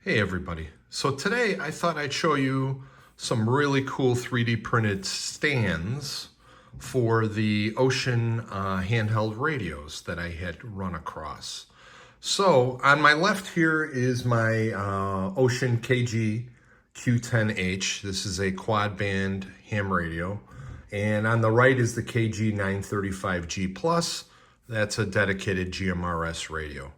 Hey everybody. So today I thought I'd show you some really cool 3D printed stands for the Wouxun handheld radios that I had run across. So on my left here is my Wouxun KG-Q10H. This is a quad band ham radio. And on the right is the KG-935G Plus. That's a dedicated GMRS radio.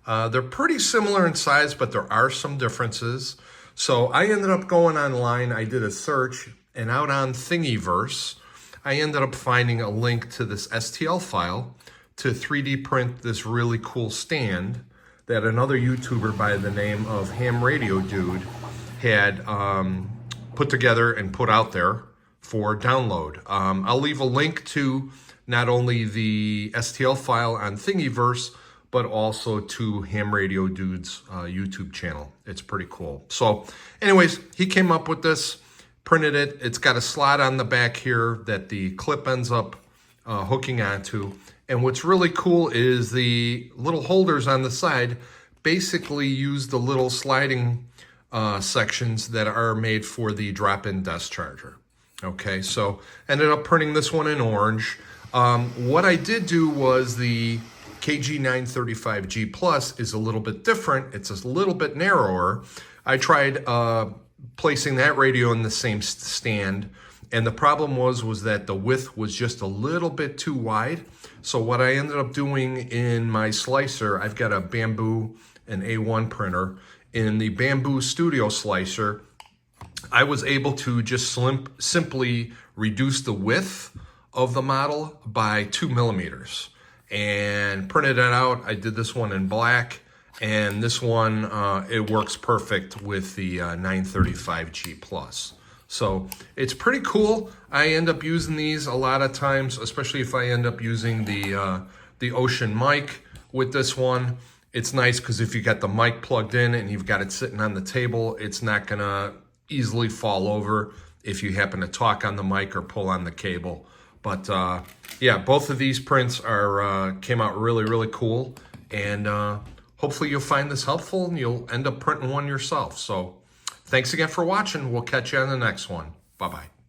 They're pretty similar in size, but there are some differences. So I ended up going online, I did a search, and out on Thingiverse, I ended up finding a link to this STL file to 3D print this really cool stand that another YouTuber by the name of Ham Radio Dude had put together and put out there for download. I'll leave a link to not only the STL file on Thingiverse, but also to Ham Radio Dude's YouTube channel. It's pretty cool. So anyways, he came up with this, printed it. It's got a slot on the back here that the clip ends up hooking onto. And what's really cool is the little holders on the side basically use the little sliding sections that are made for the drop-in desk charger. Okay, so ended up printing this one in orange. What I did do was the KG-935G Plus is a little bit different. It's a little bit narrower. I tried placing that radio in the same stand, and the problem was that the width was just a little bit too wide. So what I ended up doing in my slicer, I've got a Bamboo and A1 printer. In the Bamboo Studio slicer, I was able to just simply reduce the width of the model by 2 millimeters. And printed it out. I did this one in black, and this one, it works perfect with the 935G Plus. So it's pretty cool. I end up using these a lot of times, especially if I end up using the Wouxun mic with this one. It's nice because if you got the mic plugged in and you've got it sitting on the table, it's not gonna easily fall over if you happen to talk on the mic or pull on the cable. But yeah, both of these prints are came out really, really cool. And hopefully you'll find this helpful and you'll end up printing one yourself. So thanks again for watching. We'll catch you on the next one. Bye-bye.